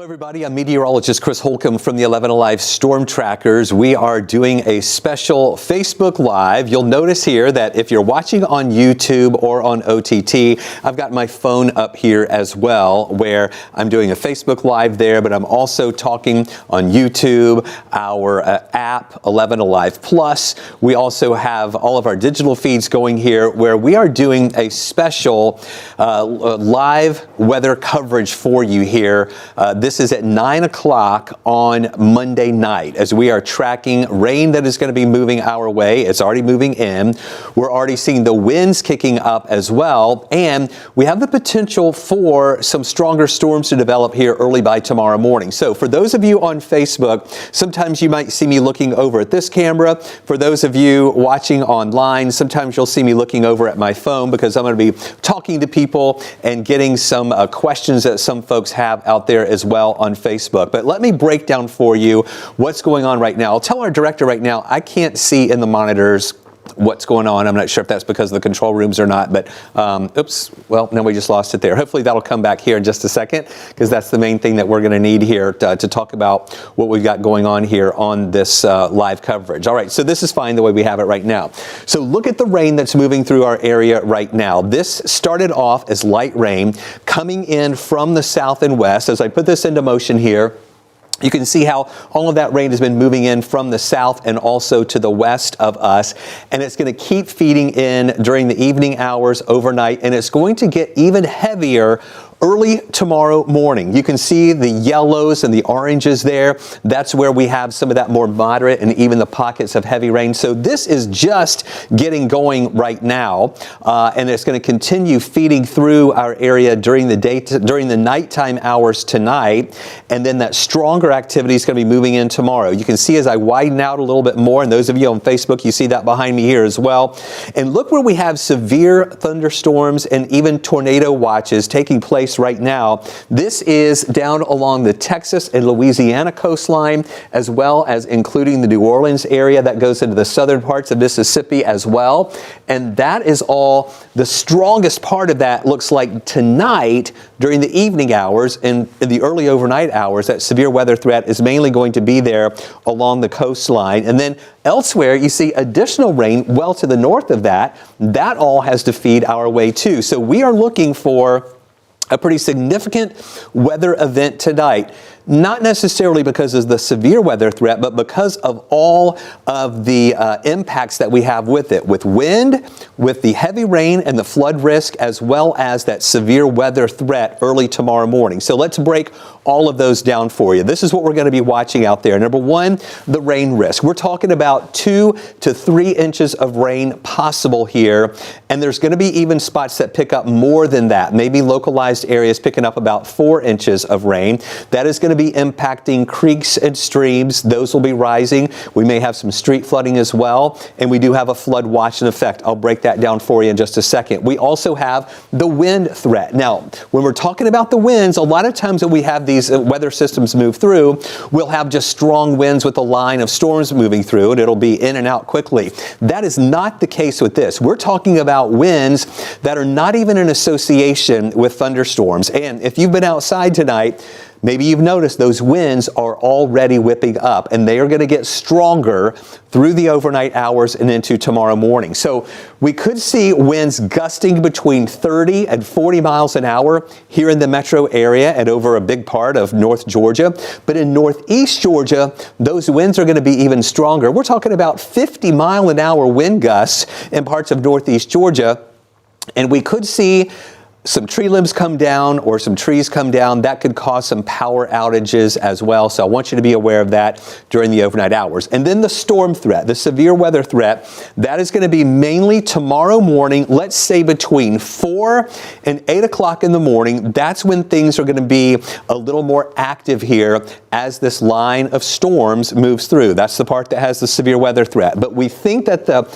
Hello everybody, I'm meteorologist Chris Holcomb from the 11 Alive Storm Trackers. We are doing a special Facebook Live. You'll notice here that if you're watching on YouTube or on OTT, I've got my phone up here as well, where I'm doing a Facebook Live there, but I'm also talking on YouTube, our app 11 Alive Plus. We also have all of our digital feeds going here, where we are doing a special live weather coverage for you here. This is at 9 o'clock on Monday night as we are tracking rain that is going to be moving our way. It's already moving in. We're already seeing the winds kicking up as well. And we have the potential for some stronger storms to develop here early by tomorrow morning. So for those of you on Facebook, sometimes you might see me looking over at this camera. For those of you watching online, sometimes you'll see me looking over at my phone because I'm going to be talking to people and getting some questions that some folks have out there as well on Facebook. But let me break down for you what's going on right now. I'll tell our director right now, I can't see in the monitors what's going on. I'm not sure if that's because of the control rooms or not, but oops, well, no, we just lost it there. Hopefully that'll come back here in just a second, because that's the main thing that we're going to need here to talk about what we've got going on here on this live coverage. All right, so this is fine the way we have it right now. So look at the rain that's moving through our area right now. This started off as light rain coming in from the south and west. As I put this into motion here, you can see how all of that rain has been moving in from the south and also to the west of us. And it's going to keep feeding in during the evening hours overnight. And it's going to get even heavier early tomorrow morning. You can see the yellows and the oranges there. That's where we have some of that more moderate and even the pockets of heavy rain. So this is just getting going right now. And it's going to continue feeding through our area during the nighttime hours tonight. And then that stronger activity is going to be moving in tomorrow. You can see as I widen out a little bit more, and those of you on Facebook, you see that behind me here as well. And look where we have severe thunderstorms and even tornado watches taking place right now. This is down along the Texas and Louisiana coastline, as well as including the New Orleans area that goes into the southern parts of Mississippi as well. And that is all. The strongest part of that looks like tonight during the evening hours and in the early overnight hours. That severe weather threat is mainly going to be there along the coastline. And then elsewhere, you see additional rain well to the north of that. That all has to feed our way too. So we are looking for a pretty significant weather event tonight. Not necessarily because of the severe weather threat, but because of all of the impacts that we have with it, with wind, with the heavy rain and the flood risk, as well as that severe weather threat early tomorrow morning. So let's break all of those down for you. This is what we're going to be watching out there. Number one, the rain risk. We're talking about 2 to 3 inches of rain possible here. And there's going to be even spots that pick up more than that. Maybe localized areas picking up about 4 inches of rain. That is going to be impacting creeks and streams. Those will be rising. We may have some street flooding as well. And we do have a flood watch in effect. I'll break that down for you in just a second. We also have the wind threat. Now, when we're talking about the winds, a lot of times when we have these weather systems move through, we'll have just strong winds with a line of storms moving through, and it'll be in and out quickly. That is not the case with this. We're talking about winds that are not even in association with thunderstorms. And if you've been outside tonight, maybe you've noticed those winds are already whipping up, and they are going to get stronger through the overnight hours and into tomorrow morning. So we could see winds gusting between 30 and 40 miles an hour here in the metro area and over a big part of North Georgia. But in northeast Georgia, those winds are going to be even stronger. We're talking about 50-mile-an-hour wind gusts in parts of northeast Georgia, and we could see some tree limbs come down or some trees come down. That could cause some power outages as well. So I want you to be aware of that during the overnight hours. And then the storm threat, the severe weather threat, that is going to be mainly tomorrow morning, let's say between 4 and 8 o'clock in the morning. That's when things are going to be a little more active here as this line of storms moves through. That's the part that has the severe weather threat. But we think that the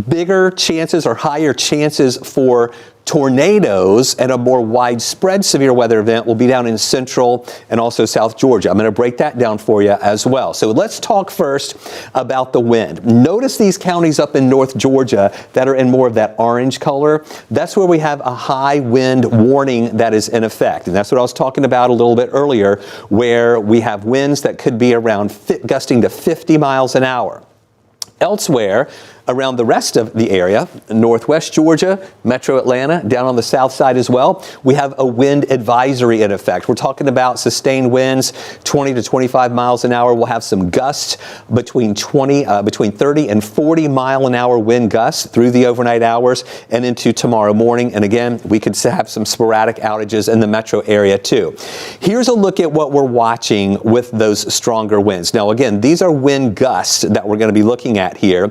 bigger chances or higher chances for tornadoes and a more widespread severe weather event will be down in central and also South Georgia. I'm going to break that down for you as well. So let's talk first about the wind. Notice these counties up in North Georgia that are in more of that orange color. That's where we have a high wind warning that is in effect. And that's what I was talking about a little bit earlier, where we have winds that could be around gusting to 50 miles an hour. Elsewhere, around the rest of the area, northwest Georgia, metro Atlanta, down on the south side as well, we have a wind advisory in effect. We're talking about sustained winds, 20 to 25 miles an hour. We'll have some gusts between 30 and 40 mile an hour wind gusts through the overnight hours and into tomorrow morning. And again, we could have some sporadic outages in the metro area too. Here's a look at what we're watching with those stronger winds. Now, again, these are wind gusts that we're going to be looking at here.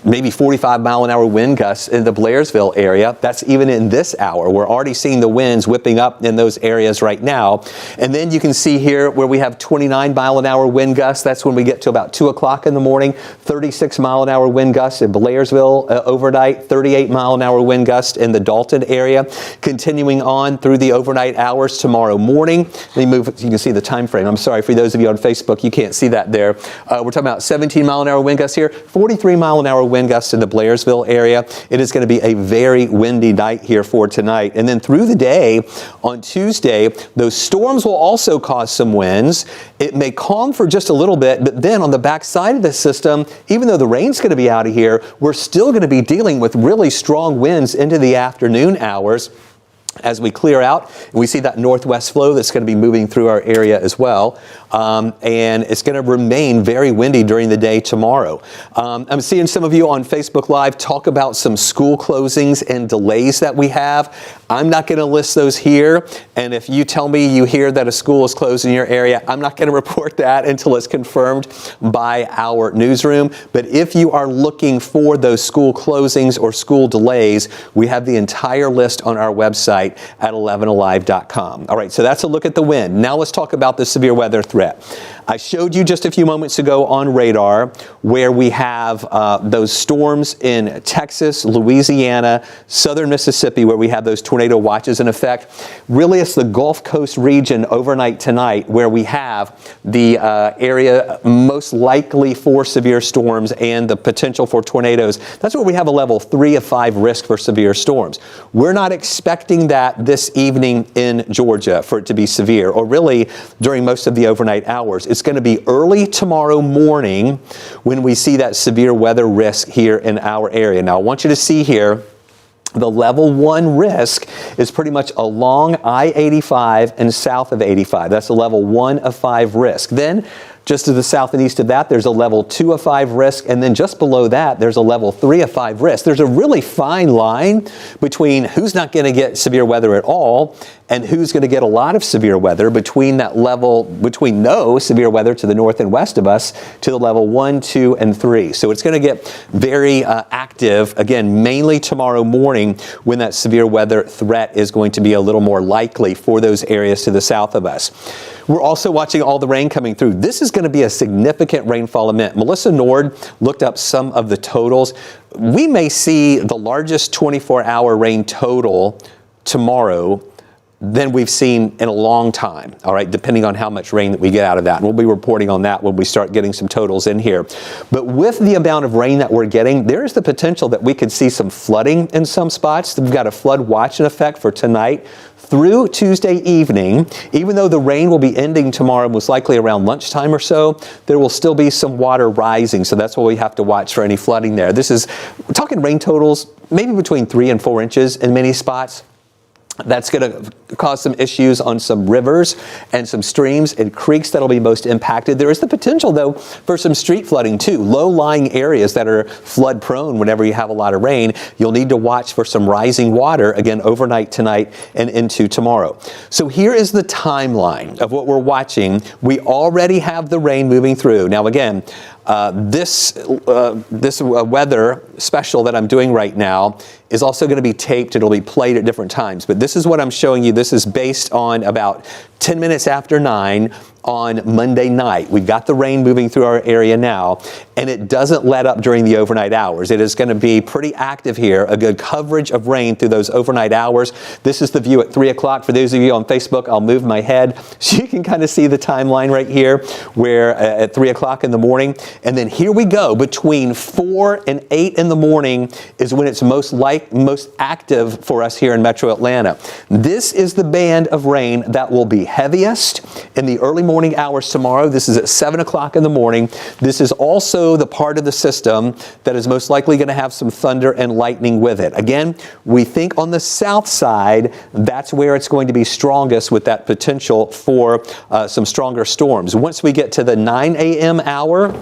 Maybe 45 mile an hour wind gusts in the Blairsville area. That's even in this hour. We're already seeing the winds whipping up in those areas right now. And then you can see here where we have 29 mile an hour wind gusts. That's when we get to about 2 o'clock in the morning. 36 mile an hour wind gusts in Blairsville overnight. 38 mile an hour wind gust in the Dalton area. Continuing on through the overnight hours tomorrow morning. Let me move. You can see the time frame. I'm sorry for those of you on Facebook. You can't see that there. We're talking about 17 mile an hour wind gusts here. 43 mile an hour wind gusts in the Blairsville area. It is going to be a very windy night here for tonight. And then through the day on Tuesday, those storms will also cause some winds. It may calm for just a little bit, but then on the back side of the system, even though the rain's going to be out of here, we're still going to be dealing with really strong winds into the afternoon hours as we clear out. And we see that northwest flow that's going to be moving through our area as well. And it's going to remain very windy during the day tomorrow. I'm seeing some of you on Facebook Live talk about some school closings and delays that we have. I'm not going to list those here. And if you tell me you hear that a school is closed in your area, I'm not going to report that until it's confirmed by our newsroom. But if you are looking for those school closings or school delays, we have the entire list on our website at 11alive.com. All right, so that's a look at the wind. Now let's talk about the severe weather threat. I showed you just a few moments ago on radar where we have those storms in Texas, Louisiana, southern Mississippi, where we have those tornado watches in effect. Really, it's the Gulf Coast region overnight tonight where we have the area most likely for severe storms and the potential for tornadoes. That's where we have a level 3 of 5 risk for severe storms. We're not expecting that this evening in Georgia for it to be severe, or really during most of the overnight hours. It's going to be early tomorrow morning when we see that severe weather risk here in our area. Now, I want you to see here, the level 1 risk is pretty much along I-85 and south of 85. That's a level 1 of 5 risk. Then, just to the south and east of that, there's a level 2 of 5 risk, and then just below that, there's a level 3 of 5 risk. There's a really fine line between who's not going to get severe weather at all and who's going to get a lot of severe weather, between that level, between no severe weather to the north and west of us to the level 1, 2, and 3. So it's going to get very active, again, mainly tomorrow morning when that severe weather threat is going to be a little more likely for those areas to the south of us. We're also watching all the rain coming through. This is going to be a significant rainfall event. Melissa Nord looked up some of the totals. We may see the largest 24-hour rain total tomorrow than we've seen in a long time, all right, depending on how much rain that we get out of that. And we'll be reporting on that when we start getting some totals in here. But with the amount of rain that we're getting, there is the potential that we could see some flooding in some spots. We've got a flood watch in effect for tonight through Tuesday evening. Even though the rain will be ending tomorrow, most likely around lunchtime or so, there will still be some water rising. So that's why we have to watch for any flooding there. We're talking rain totals, maybe between 3 and 4 inches in many spots. That's going to cause some issues on some rivers and some streams and creeks that'll be most impacted. There is the potential, though, for some street flooding, too. Low-lying areas that are flood-prone whenever you have a lot of rain, you'll need to watch for some rising water, again, overnight tonight and into tomorrow. So here is the timeline of what we're watching. We already have the rain moving through. Now, again, this weather special that I'm doing right now is also going to be taped. It'll be played at different times. But this is what I'm showing you. This is based on about 10 minutes after 9 on Monday night. We've got the rain moving through our area now, and it doesn't let up during the overnight hours. It is going to be pretty active here, a good coverage of rain through those overnight hours. This is the view at 3 o'clock. For those of you on Facebook, I'll move my head so you can kind of see the timeline right here, where at 3 o'clock in the morning. And then here we go. Between 4 and 8 in the morning is when it's most active for us here in Metro Atlanta. This is the band of rain that will be heaviest in the early morning hours tomorrow. This is at 7 o'clock in the morning. This is also the part of the system that is most likely going to have some thunder and lightning with it. Again, we think on the south side, that's where it's going to be strongest with that potential for some stronger storms. Once we get to the 9 a.m. hour,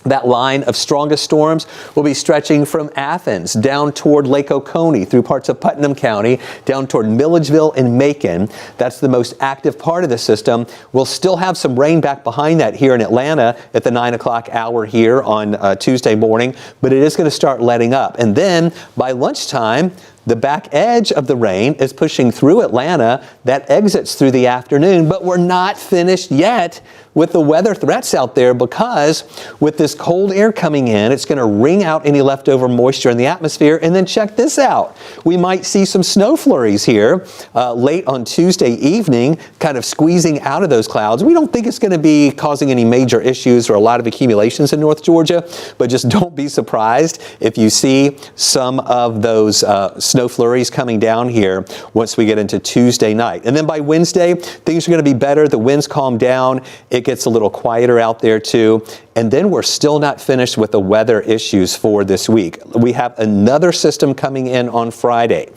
that line of strongest storms will be stretching from Athens down toward Lake Oconee through parts of Putnam County, down toward Milledgeville and Macon. That's the most active part of the system. We'll still have some rain back behind that here in Atlanta at the 9 o'clock hour here on Tuesday morning, but it is going to start letting up. And then by lunchtime, the back edge of the rain is pushing through Atlanta. That exits through the afternoon, but we're not finished yet with the weather threats out there, because with this cold air coming in, it's going to wring out any leftover moisture in the atmosphere. And then check this out. We might see some snow flurries here late on Tuesday evening, kind of squeezing out of those clouds. We don't think it's going to be causing any major issues or a lot of accumulations in North Georgia, but just don't be surprised if you see some of those snow flurries coming down here once we get into Tuesday night. And then by Wednesday, things are going to be better. The winds calm down. It gets a little quieter out there too. And then we're still not finished with the weather issues for this week. We have another system coming in on Friday.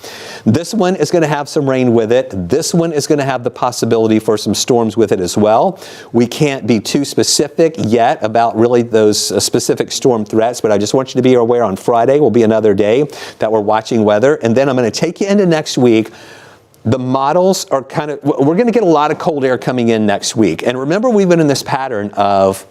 This one is going to have some rain with it. This one is going to have the possibility for some storms with it as well. We can't be too specific yet about really those specific storm threats, but I just want you to be aware on Friday will be another day that we're watching weather. And then I'm going to take you into next week. The models are we're going to get a lot of cold air coming in next week. And remember, we've been in this pattern of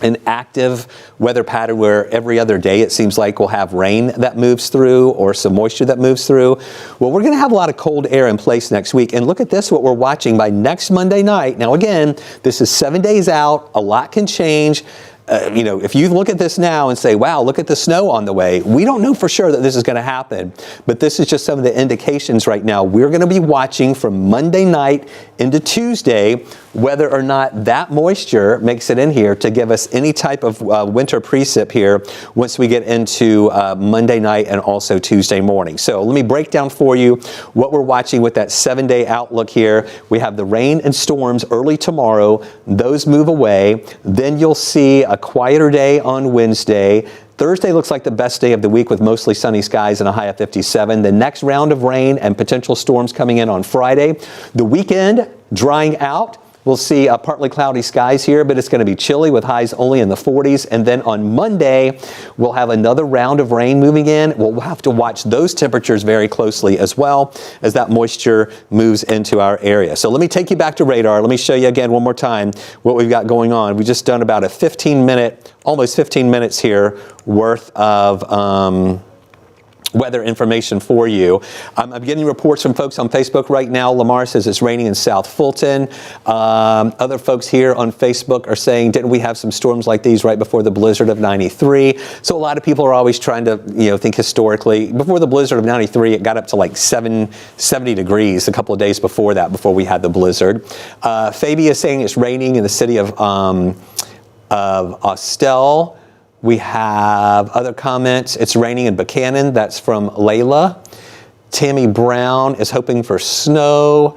an active weather pattern where every other day it seems like we'll have rain that moves through or some moisture that moves through. Well, we're going to have a lot of cold air in place next week. And look at this, what we're watching by next Monday night. Now, again, this is 7 days out. A lot can change. If you look at this now and say, wow, look at the snow on the way, we don't know for sure that this is going to happen. But this is just some of the indications right now. We're going to be watching from Monday night into Tuesday whether or not that moisture makes it in here to give us any type of winter precip here once we get into Monday night and also Tuesday morning. So let me break down for you what we're watching with that 7-day outlook here. We have the rain and storms early tomorrow. Those move away. Then you'll see a quieter day on Wednesday. Thursday looks like the best day of the week with mostly sunny skies and a high of 57. The next round of rain and potential storms coming in on Friday. The weekend drying out. We'll see partly cloudy skies here, but it's going to be chilly with highs only in the 40s. And then on Monday, we'll have another round of rain moving in. We'll have to watch those temperatures very closely as well as that moisture moves into our area. So let me take you back to radar. Let me show you again one more time what we've got going on. We've just done about a almost 15 minutes here worth of weather information for you. I'm getting reports from folks on Facebook right now. Lamar says it's raining in South Fulton. Other folks here on Facebook are saying, didn't we have some storms like these right before the blizzard of 93? So a lot of people are always trying to think historically. Before the blizzard of 93, it got up to like 70 degrees a couple of days before that, before we had the blizzard. Fabi is saying it's raining in the city of Austell. We have other comments. It's raining in Buchanan. That's from Layla. Tammy Brown is hoping for snow.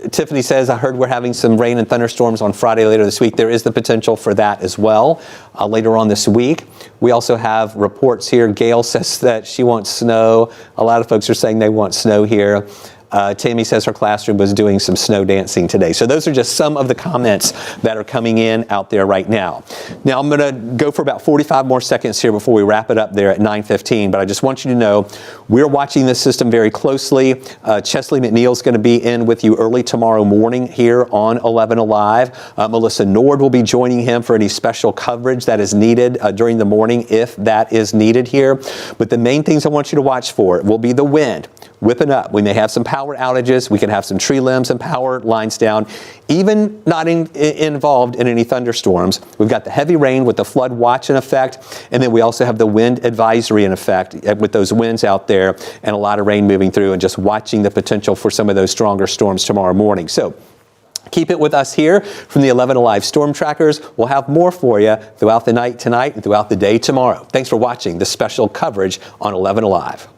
Tiffany says, I heard we're having some rain and thunderstorms on Friday later this week. There is the potential for that as well later on this week. We also have reports here. Gail says that she wants snow. A lot of folks are saying they want snow here. Tammy says her classroom was doing some snow dancing today. So those are just some of the comments that are coming in out there right now. Now I'm going to go for about 45 more seconds here before we wrap it up there at 9:15, but I just want you to know we're watching this system very closely. Chesley McNeil's going to be in with you early tomorrow morning here on 11 Alive. Melissa Nord will be joining him for any special coverage that is needed during the morning, if that is needed here. But the main things I want you to watch for will be the wind whipping up. We may have some power outages. We can have some tree limbs and power lines down, even not involved in any thunderstorms. We've got the heavy rain with the flood watch in effect, and then we also have the wind advisory in effect with those winds out there and a lot of rain moving through, and just watching the potential for some of those stronger storms tomorrow morning. So keep it with us here from the 11 Alive Storm Trackers. We'll have more for you throughout the night tonight and throughout the day tomorrow. Thanks for watching this special coverage on 11 Alive.